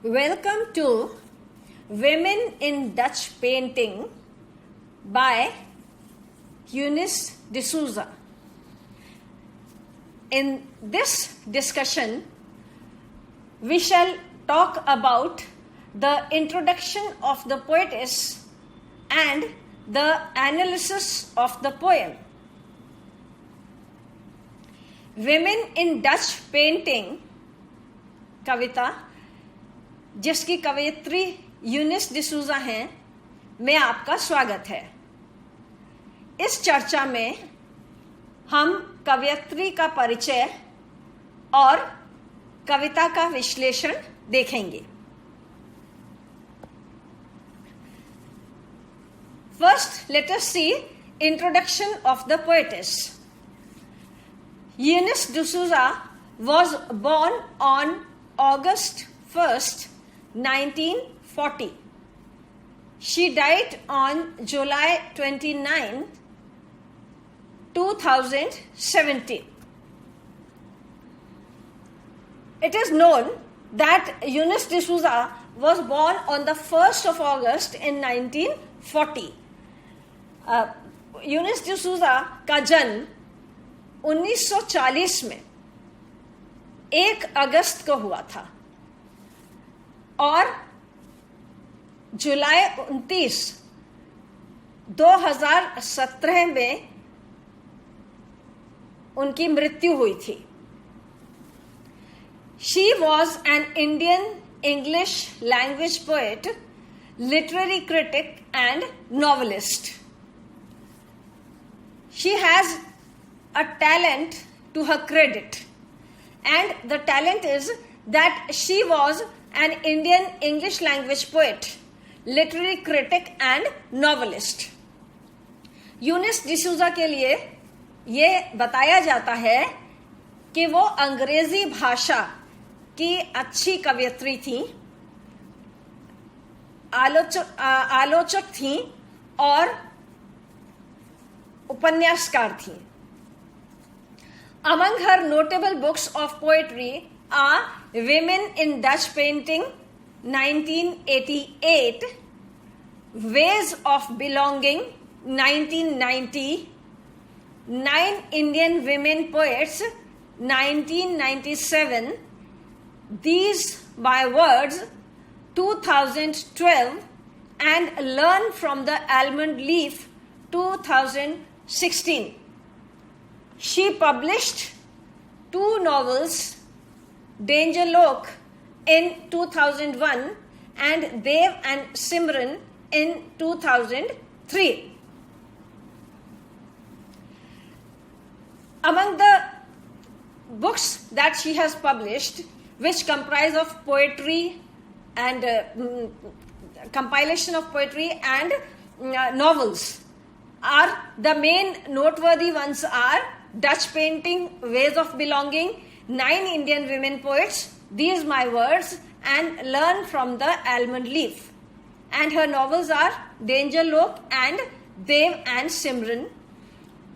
Welcome to Women in Dutch Painting by Eunice D'Souza. In this discussion, we shall talk about the introduction of the poetess and the analysis of the poem. Women in Dutch Painting कविता जिसकी कवयित्री यूनिस डिसूजा हैं, में आपका स्वागत है। इस चर्चा में हम कवयित्री का परिचय और कविता का विश्लेषण देखेंगे। First, let us see introduction of the poetess. Eunice D'Souza was born on August 1st, 1940. She died on July 29, 2017. It is known that Eunice D'Souza was born on the 1st of August in 1940. Younis D'Souza का जन्म 1940 में 1 अगस्त को हुआ था और जुलाई 29, 2017 में उनकी मृत्यु हुई थी। She was an Indian English language poet, literary critic and novelist. She has a talent to her credit, and the talent is that she was an Indian English language poet, literary critic and novelist. Younis D'Souza के लिए ये बताया जाता है कि वो अंग्रेजी भाषा की अच्छी कवयित्री थी, आलोचक थी और उपन्यासकार थी। Among her notable books of poetry are Women in Dutch Painting, 1988, Ways of Belonging, 1990, 9 Indian Women Poets, 1997, These My Words, 2012, and Learn from the Almond Leaf, 2016. She published 2 novels, Danger Lok in 2001 and Dev and Simran in 2003. Among the books that she has published, which comprise of poetry and compilation of poetry and novels, are the main noteworthy ones are Dutch Painting, Ways of Belonging, 9 Indian Women Poets, These My Words, and Learn from the Almond Leaf. And her novels are Danger Lok and Dev and Simran.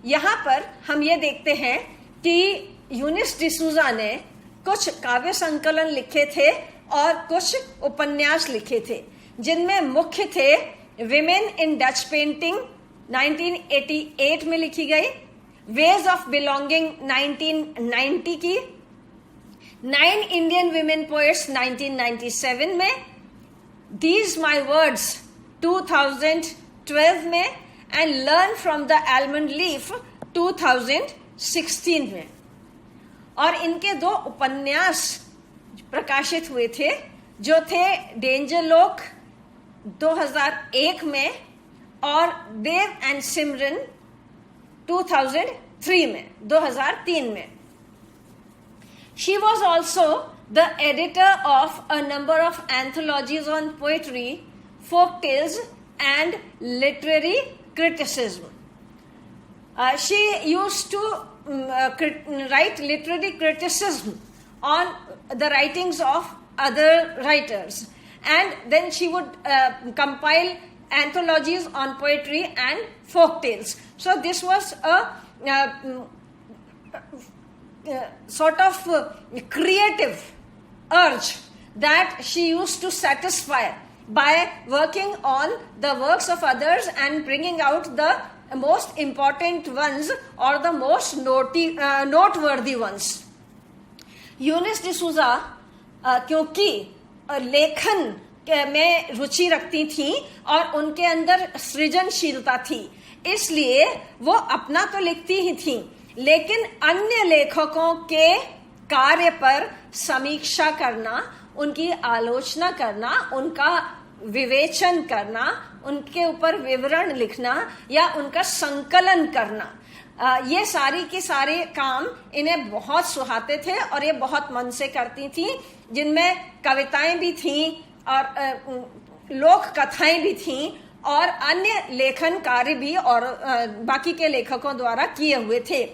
यहाँ पर हम ये देखते हैं कि यूनिस डिसूजा ने कुछ काव्य संकलन लिखे थे और कुछ उपन्यास लिखे थे, जिनमें मुख्य थे विमेन इन डच पेंटिंग 1988 में लिखी गई, वेज ऑफ बिलोंगिंग 1990 की, 9 इंडियन विमेन पोएट्स 1997 में, दीज माई वर्ड्स 2012 में and learn from the almond leaf 2016 में। और इनके 2 उपन्यास प्रकाशित हुए थे, जो थे डेंजर लोक 2001 में और देव एंड सिमरन 2003 में, 2003 में। She was also the editor of a number of anthologies on poetry, folk tales and literary criticism. She used to write literary criticism on the writings of other writers, and then she would compile anthologies on poetry and folk tales. So this was a sort of creative urge that she used to satisfy by working on the works of others and bringing out the most important ones or the most noteworthy ones. Younis D'Souza क्योंकि लेखन में रुचि रखती थी और उनके अंदर सृजनशीलता थी, इसलिए वो अपना तो लिखती ही थी, लेकिन अन्य लेखकों के कार्य पर समीक्षा करना, उनकी आलोचना करना, उनका विवेचन करना, उनके ऊपर विवरण लिखना या उनका संकलन करना, ये सारी के सारे काम इन्हें बहुत सुहाते थे और ये बहुत मन से करती थी, जिनमें कविताएं भी थीं और लोक कथाएं भी थीं और अन्य लेखन कार्य भी और बाकी के लेखकों द्वारा किए हुए थे.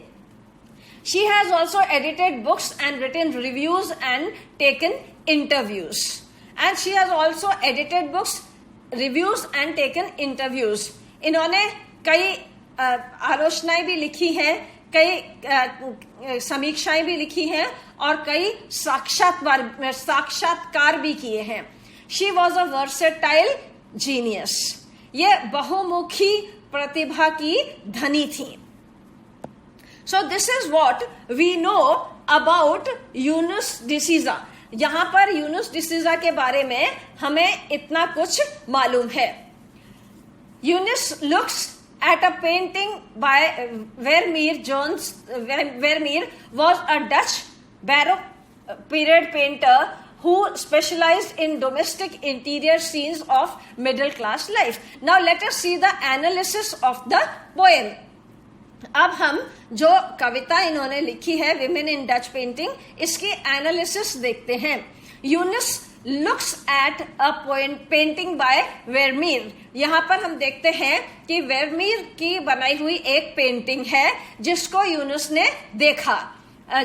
She has also edited books and written reviews and taken interviews. And she has also edited books, reviews and taken interviews. इन्होंने कई आलोचनाएं भी लिखी हैं, कई समीक्षाएं भी लिखी हैं और कई साक्षात्कार भी किए हैं. She was a versatile genius. ये बहुमुखी प्रतिभा की धनी थी. So this is what we know about Eunice D'Souza. यहाँ पर यूनिस डिसूजा के बारे में हमें इतना कुछ मालूम है. Younis looks at a painting by Vermeer. Vermeer was a Dutch Baroque period painter who specialized in domestic interior scenes of middle class life. Now let us see the analysis of the poem. अब हम जो कविता इन्होंने लिखी है women in Dutch painting, इसकी analysis देखते हैं. Eunice looks at a painting by Vermeer. यहाँ पर हम देखते हैं कि वेरमीर की बनाई हुई एक पेंटिंग है जिसको यूनिस ने देखा.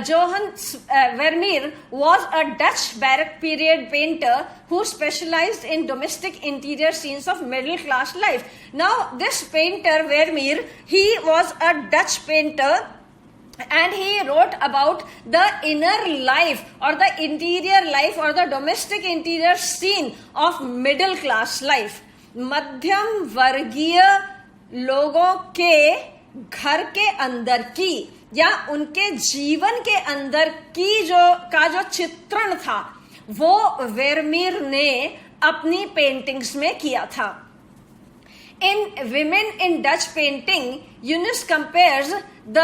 Johannes Vermeer was a Dutch Baroque period painter who specialized in domestic interior scenes of middle class life. Now this painter Vermeer, he was a Dutch painter and he wrote about the inner life or the interior life or the domestic interior scene of middle class life. मध्यम वर्गीय लोगों के घर के अंदर की या उनके जीवन के अंदर की जो चित्रण था वो वेरमीर ने अपनी पेंटिंग्स में किया था. In women in Dutch painting, Eunice compares the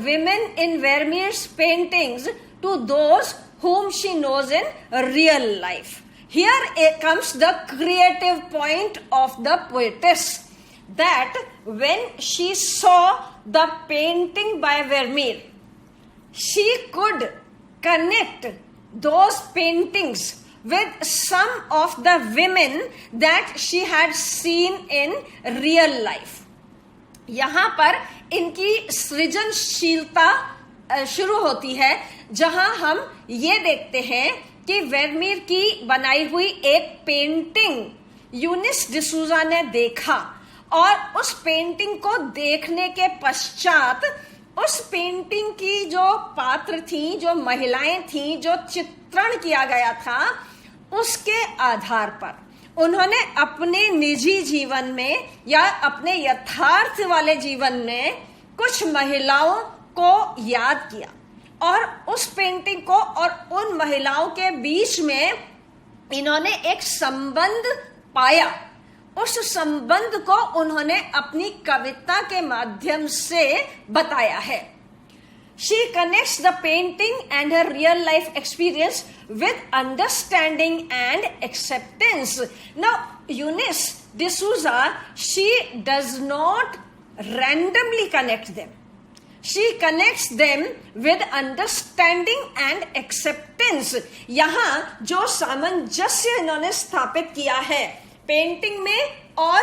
women in Vermeer's paintings to those whom she knows in real life. Here comes the creative point of the poetess, that when she saw the painting by Vermeer, she could connect those paintings with some of the women that she had seen in real life. यहाँ पर इनकी सृजनशीलता शुरू होती है, जहां हम ये देखते हैं कि वेरमीर की बनाई हुई एक पेंटिंग यूनिस डिसूजा ने देखा और उस पेंटिंग को देखने के पश्चात उस पेंटिंग की जो पात्र थी, जो महिलाएं थी, जो चित्रण किया गया था, उसके आधार पर उन्होंने अपने निजी जीवन में या अपने यथार्थ वाले जीवन में कुछ महिलाओं को याद किया और उस पेंटिंग को और उन महिलाओं के बीच में इन्होंने एक संबंध पाया. उस संबंध को उन्होंने अपनी कविता के माध्यम से बताया है. She connects the painting and her real life experience with understanding and acceptance. Now, Eunice D'Souza, she does not randomly connect them. She connects them with understanding and acceptance. यहाँ जो सामंजस्य इन्होंने स्थापित किया है पेंटिंग में और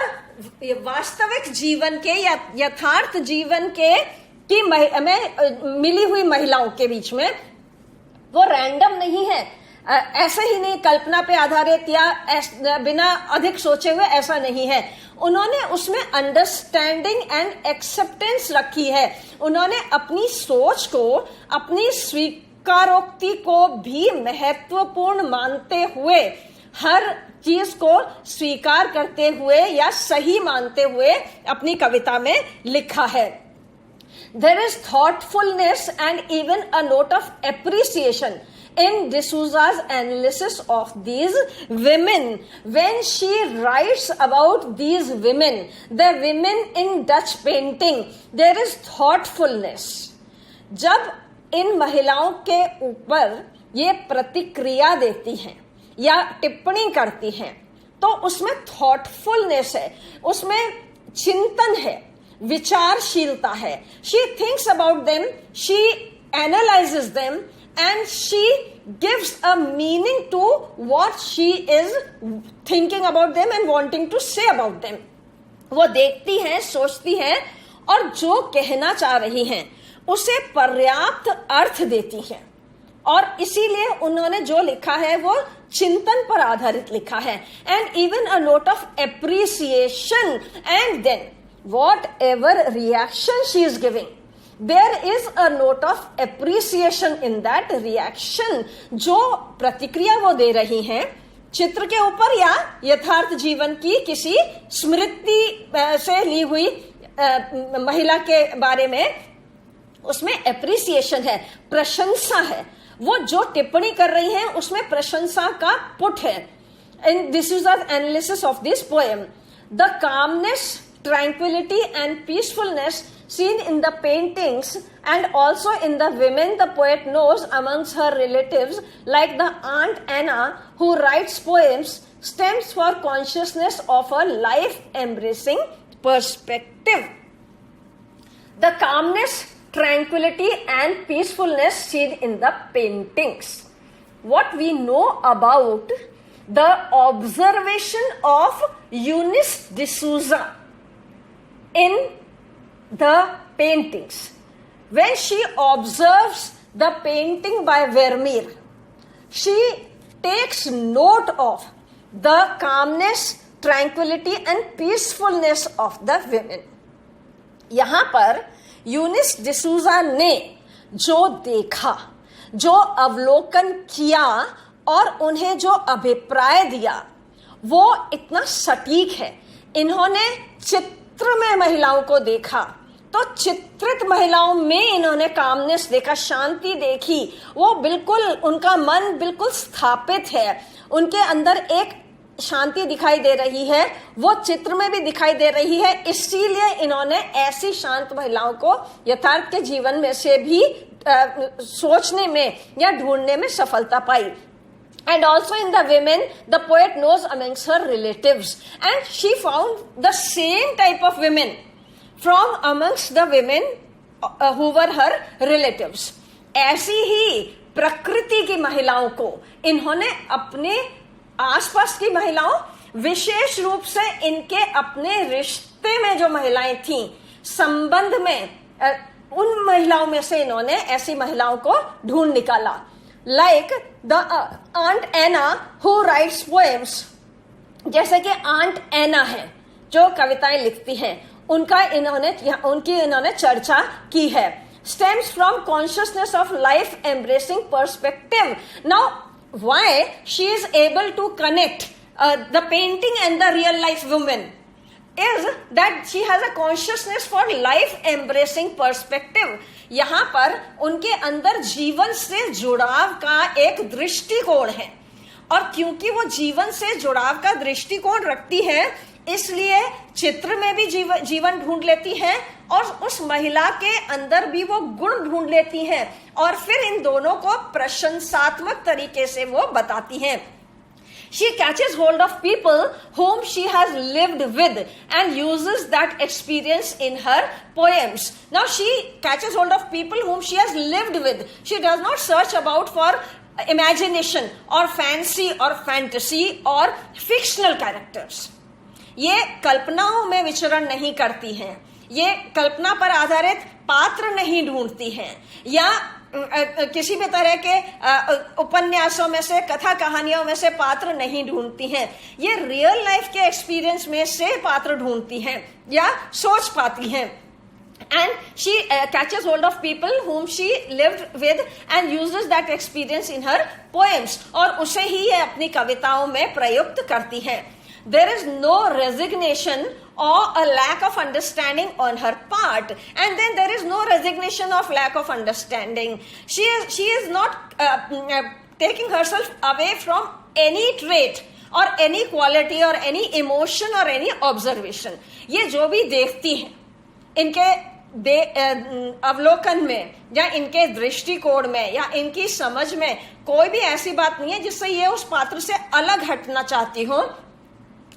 वास्तविक जीवन के या यथार्थ जीवन के की में मिली हुई महिलाओं के बीच में, वो रैंडम नहीं है, ऐसा ही नहीं कल्पना पे आधारित या बिना अधिक सोचे हुए, ऐसा नहीं है. उन्होंने उसमें अंडरस्टैंडिंग एंड एक्सेप्टेंस रखी है. उन्होंने अपनी सोच को, अपनी स्वीकारोक्ति को भी महत्वपूर्ण मानते हुए, हर चीज को स्वीकार करते हुए या सही मानते हुए अपनी कविता में लिखा है. There is thoughtfulness and even a note of appreciation in D'Souza's analysis of these women. When she writes about these women, the women in Dutch painting, there is thoughtfulness. जब इन महिलाओं के ऊपर ये प्रतिक्रिया देती हैं या टिप्पणी करती हैं, तो उसमें थॉटफुलनेस है, उसमें चिंतन है, विचारशीलता है. She thinks about them, she analyzes them, and she gives a meaning to what she is thinking about them and wanting to say about them. वो देखती हैं, सोचती हैं और जो कहना चाह रही हैं उसे पर्याप्त अर्थ देती हैं. और इसीलिए उन्होंने जो लिखा है वो चिंतन पर आधारित लिखा है. And even a note of appreciation, and then whatever reaction she is giving, there is a note of appreciation in that reaction. जो प्रतिक्रिया वो दे रही हैं चित्र के ऊपर या यथार्थ जीवन की किसी स्मृति से ली हुई महिला के बारे में, उसमें एप्रिसिएशन है, प्रशंसा है. वो जो टिप्पणी कर रही हैं उसमें प्रशंसा का पुट है. And this is the analysis of this poem. The calmness, tranquility and peacefulness seen in the paintings and also in the women the poet knows amongst her relatives, like the Aunt Anna who writes poems, stems for consciousness of a life-embracing perspective. The calmness, tranquility and peacefulness seen in the paintings. What we know about the observation of Eunice D'Souza in the paintings. When she observes the painting by Vermeer, she takes note of the calmness, tranquility and peacefulness of the women. यहाँ पर यूनिस डिसूजा ने जो देखा, जो अवलोकन किया और उन्हें जो अभिप्राय दिया, वो इतना सटीक है. इन्होंने चित्र में महिलाओं को देखा तो चित्रित महिलाओं में इन्होंने कामनेस देखा, शांति देखी. वो बिल्कुल, उनका मन बिल्कुल स्थापित है, उनके अंदर एक शांति दिखाई दे रही है, वो चित्र में भी दिखाई दे रही है. इसीलिए इन्होंने ऐसी शांत महिलाओं को यथार्थ के जीवन में से भी सोचने में या ढूंढने में सफलता पाई. And also in the women, the poet knows amongst her relatives, and she found the same type of women from amongst the women who were her relatives. ऐसी ही प्रकृति की महिलाओं को इन्होंने अपने आसपास की महिलाओं, विशेष रूप से इनके अपने रिश्ते में जो महिलाएं थीं, संबंध में, उन महिलाओं में से इन्होंने ऐसी महिलाओं को ढूंढ निकाला. Like the Aunt Anna who writes poems, जैसे कि आंट एना है जो कविताएं लिखती हैं, उनकी इन्होंने चर्चा की है. Stems from consciousness of life embracing perspective. Now, why she is able to connect the painting and the real life woman is that she has a consciousness for life embracing perspective. यहाँ पर उनके अंदर जीवन से जुड़ाव का एक दृष्टिकोण है, और क्योंकि वो जीवन से जुड़ाव का दृष्टिकोण रखती है, इसलिए चित्र में भी जीवन ढूंढ लेती है और उस महिला के अंदर भी वो गुण ढूंढ लेती है, और फिर इन दोनों को प्रशंसात्मक तरीके से वो बताती हैं. She catches hold of people whom she has lived with and uses that experience in her poems. Now she catches hold of people whom she has lived with. She does not search about for imagination or fancy or fantasy or fictional characters. ये कल्पनाओं में विचरण नहीं करती हैं, ये कल्पना पर आधारित पात्र नहीं ढूंढती हैं, या किसी भी तरह के उपन्यासों में से, कथा कहानियों में से पात्र नहीं ढूंढती हैं. ये रियल लाइफ के एक्सपीरियंस में से पात्र ढूंढती हैं या सोच पाती हैं. and she catches hold of people whom she lived with and uses that experience in her poems, और उसे ही ये अपनी कविताओं में प्रयुक्त करती है. There is no resignation or a lack of understanding on her part, and then there is no resignation of lack of understanding. She is not taking herself away from any trait or any quality or any emotion or any observation. ये जो भी देखती हैं इनके अवलोकन में या इनके दृष्टिकोण में या इनकी समझ में कोई भी ऐसी बात नहीं है जिससे ये उस पात्र से अलग हटना चाहती हो,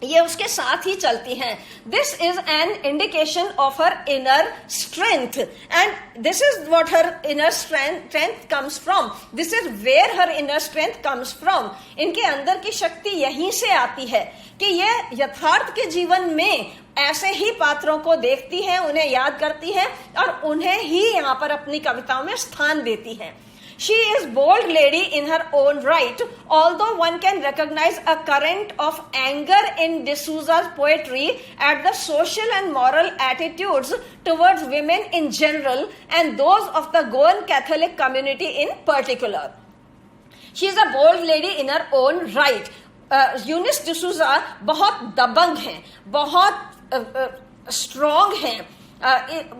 ये उसके साथ ही चलती हैं. This is an indication of her inner strength, and this is what her inner strength comes from. This is where her inner strength comes from. इनके अंदर की शक्ति यहीं से आती है कि ये यथार्थ के जीवन में ऐसे ही पात्रों को देखती हैं, उन्हें याद करती हैं और उन्हें ही यहाँ पर अपनी कविताओं में स्थान देती हैं. She is bold lady in her own right, although one can recognize a current of anger in D'Souza's poetry at the social and moral attitudes towards women in general and those of the Goan Catholic community in particular. She is a bold lady in her own right. Younis D'Souza बहुत दबंग हैं, बहुत strong हैं,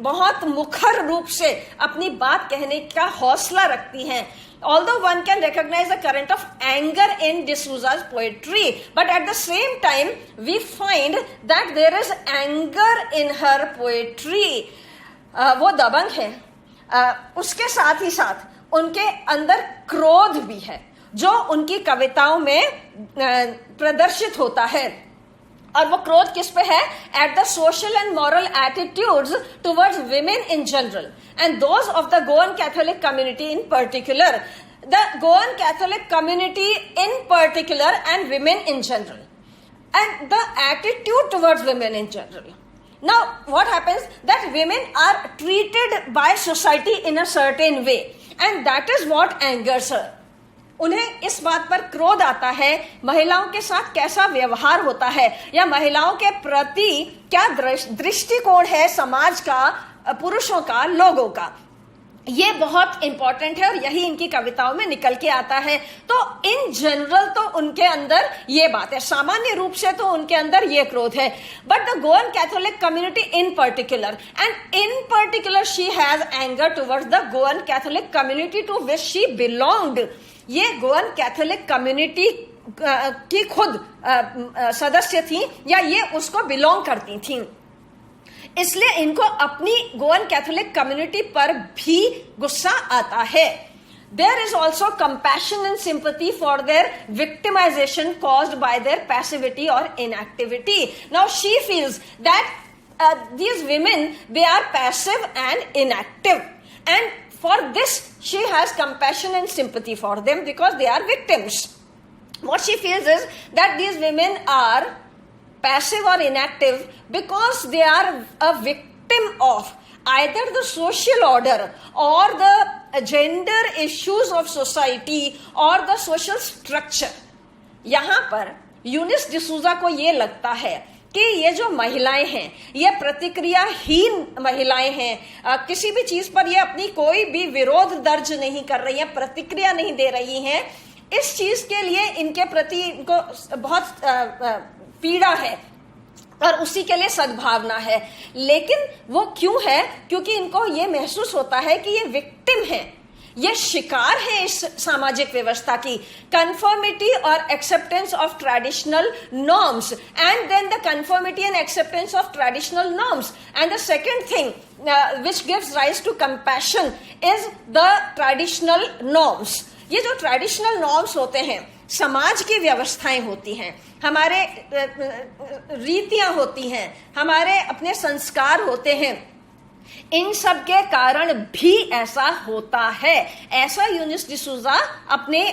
बहुत मुखर रूप से अपनी बात कहने का हौसला रखती हैं. Although one can recognize the current of anger in D'Souza's poetry, but at the same time we find that there is anger in her poetry. वो दबंग है, उसके साथ ही साथ उनके अंदर क्रोध भी है जो उनकी कविताओं में प्रदर्शित होता है. और वो क्रोध किस पे है? At the social and moral attitudes towards women in general and those of the Goan Catholic community in particular. The Goan Catholic community in particular and women in general and the attitude towards women in general. Now what happens that women are treated by society in a certain way and that is what angers her. उन्हें इस बात पर क्रोध आता है महिलाओं के साथ कैसा व्यवहार होता है या महिलाओं के प्रति क्या दृष्टिकोण है समाज का, पुरुषों का, लोगों का. ये बहुत इंपॉर्टेंट है और यही इनकी कविताओं में निकल के आता है. तो इन जनरल तो उनके अंदर ये बात है, सामान्य रूप से तो उनके अंदर ये क्रोध है. But the Goan Catholic community in particular and in particular she has anger towards the Goan Catholic community to which she belonged. ये गोअन कैथोलिक कम्युनिटी की खुद सदस्य थी या ये उसको बिलोंग करती थी, इसलिए इनको अपनी गोअन कैथोलिक कम्युनिटी पर भी गुस्सा आता है. There is also compassion and sympathy for their victimization caused by their passivity or inactivity. Now she feels that these women, they are passive and inactive, and for this she has compassion and sympathy for them because they are victims. What she feels is that these women are passive or inactive because they are a victim of either the social order or the gender issues of society or the social structure. यहाँ पर यूनिस डिसूजा को ये लगता है कि ये जो महिलाएं हैं ये प्रतिक्रियाहीन महिलाएं हैं, किसी भी चीज पर ये अपनी कोई भी विरोध दर्ज नहीं कर रही हैं, प्रतिक्रिया नहीं दे रही हैं. इस चीज के लिए इनके प्रति इनको बहुत पीड़ा है और उसी के लिए सद्भावना है. लेकिन वो क्यों है? क्योंकि इनको ये महसूस होता है कि ये विक्टिम है, ये शिकार है इस सामाजिक व्यवस्था की. कंफर्मिटी और acceptance of traditional norms and then the conformity and acceptance of traditional norms and the second thing which gives rise to compassion is the traditional norms. ये जो ट्रेडिशनल नॉर्म्स होते हैं, समाज की व्यवस्थाएं होती हैं, हमारे रीतियां होती हैं, हमारे अपने संस्कार होते हैं, इन सब के कारण भी ऐसा होता है. ऐसा यूनिस डिसूजा अपने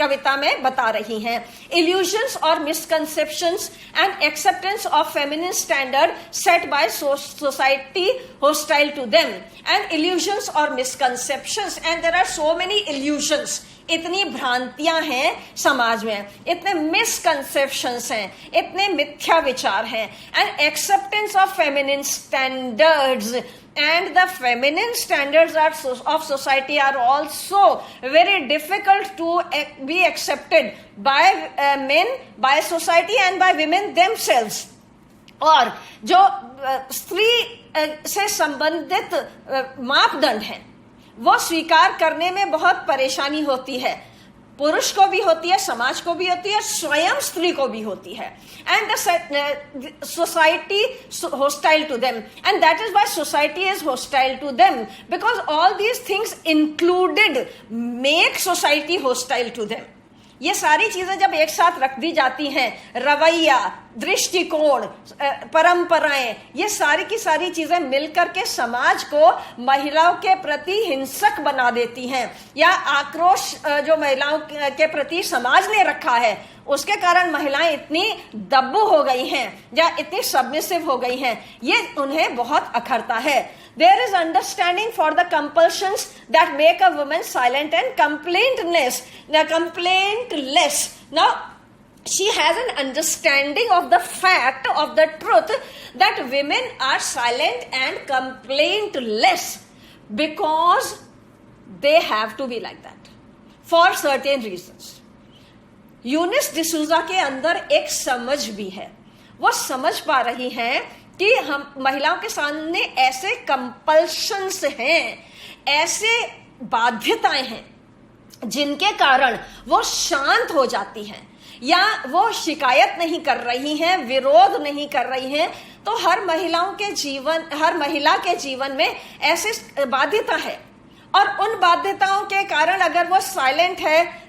कविता में बता रही हैं. इल्यूजन्स और misconceptions and acceptance of feminine standard set by society hostile to them. And illusions और misconceptions, and there are so many illusions इतनी भ्रांतियां हैं समाज में, इतने मिसकंसेप्शंस हैं, इतने मिथ्या विचार हैं, and acceptance of feminine standards and the feminine standards of society are also very difficult to be accepted by men, by society and by women themselves. और जो स्त्री से संबंधित मापदंड हैं वो स्वीकार करने में बहुत परेशानी होती है, पुरुष को भी होती है, समाज को भी होती है, स्वयं स्त्री को भी होती है, and the society hostile to them, and that is why society is hostile to them, because all these things included make society hostile to them. ये सारी चीजें जब एक साथ रख दी जाती हैं, रवैया, दृष्टिकोण, परंपराएं, ये सारी की सारी चीजें मिलकर के समाज को महिलाओं के प्रति हिंसक बना देती हैं, या आक्रोश जो महिलाओं के प्रति समाज ने रखा है उसके कारण महिलाएं इतनी दब्बू हो गई हैं या इतनी सबमिसिव हो गई हैं, ये उन्हें बहुत अखरता है. There is understanding for the compulsions that make a woman silent and complaintless. Now, she has an understanding of the fact of the truth that women are silent and complaintless because they have to be like that for certain reasons. Younis D'Souza के अंदर एक समझ भी है, वो समझ पा रही हैं कि हम महिलाओं के सामने ऐसे कंपल्शंस हैं, ऐसे बाध्यताएं हैं जिनके कारण वो शांत हो जाती हैं या वो शिकायत नहीं कर रही हैं, विरोध नहीं कर रही हैं. तो हर महिला के जीवन में ऐसे बाध्यता है, और उन बाध्यताओं के कारण अगर वो साइलेंट है,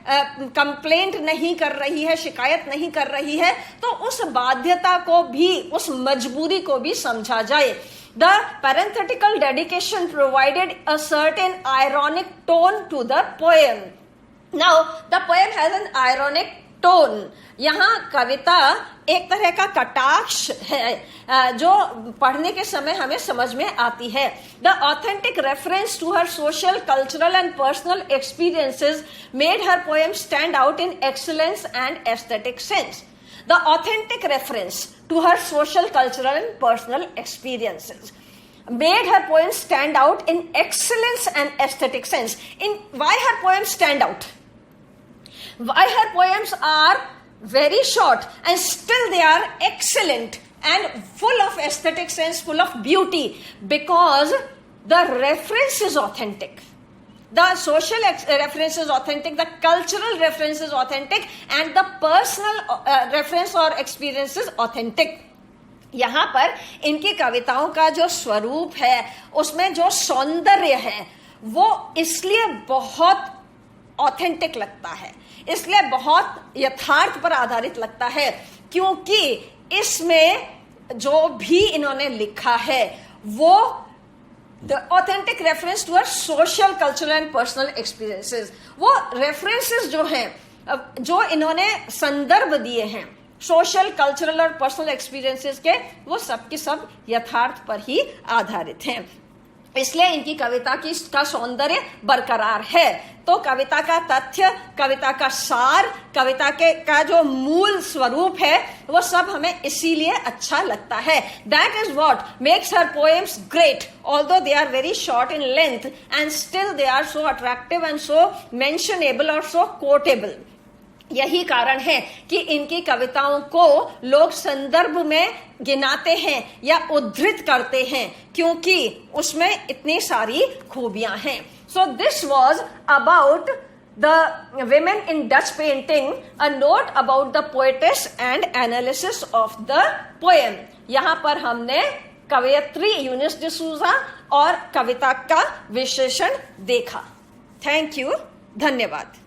कंप्लेंट नहीं कर रही है, शिकायत नहीं कर रही है, तो उस बाध्यता को भी, उस मजबूरी को भी समझा जाए. The parenthetical dedication provided a certain ironic tone to the poem. Now, the poem has an ironic tone. यहाँ कविता एक तरह का कटाक्ष है जो पढ़ने के समय हमें समझ में आती है. The authentic reference to her social, cultural and personal experiences made her poem stand out in excellence and aesthetic sense. The authentic reference to her social, cultural and personal experiences made her poem stand out in excellence and aesthetic sense. Why her poems stand out? Why her poems are very short and still they are excellent and full of aesthetic sense, full of beauty, because the reference is authentic. The social reference is authentic, the cultural reference is authentic, and the personal reference or experience is authentic. यहाँ पर इनकी कविताओं का जो स्वरूप है, उसमें जो सौंदर्य है, वो इसलिए बहुत ऑथेंटिक लगता है, इसलिए बहुत यथार्थ पर आधारित लगता है, क्योंकि इसमें जो भी इन्होंने लिखा है वो the authentic reference to our social, cultural and personal experiences, वो रेफरेंसेस जो हैं, जो इन्होंने संदर्भ दिए हैं सोशल, कल्चरल और पर्सनल एक्सपीरियंसेस के, वो सब के सब यथार्थ पर ही आधारित हैं. इसलिए इनकी कविता का सौंदर्य बरकरार है. तो कविता का तथ्य, कविता का सार, कविता का जो मूल स्वरूप है, वो सब हमें इसीलिए अच्छा लगता है. That is what makes her poems great, although they are very short in length and still they are so attractive and so mentionable or so quotable. यही कारण है कि इनकी कविताओं को लोग संदर्भ में गिनाते हैं या उद्धृत करते हैं, क्योंकि उसमें इतनी सारी खूबियां हैं. So this was about the women in Dutch painting, a note about the poetess and analysis of the poem. यहाँ पर हमने कवयित्री यूनिस डिसूजा और कविता का विश्लेषण देखा. थैंक यू, धन्यवाद.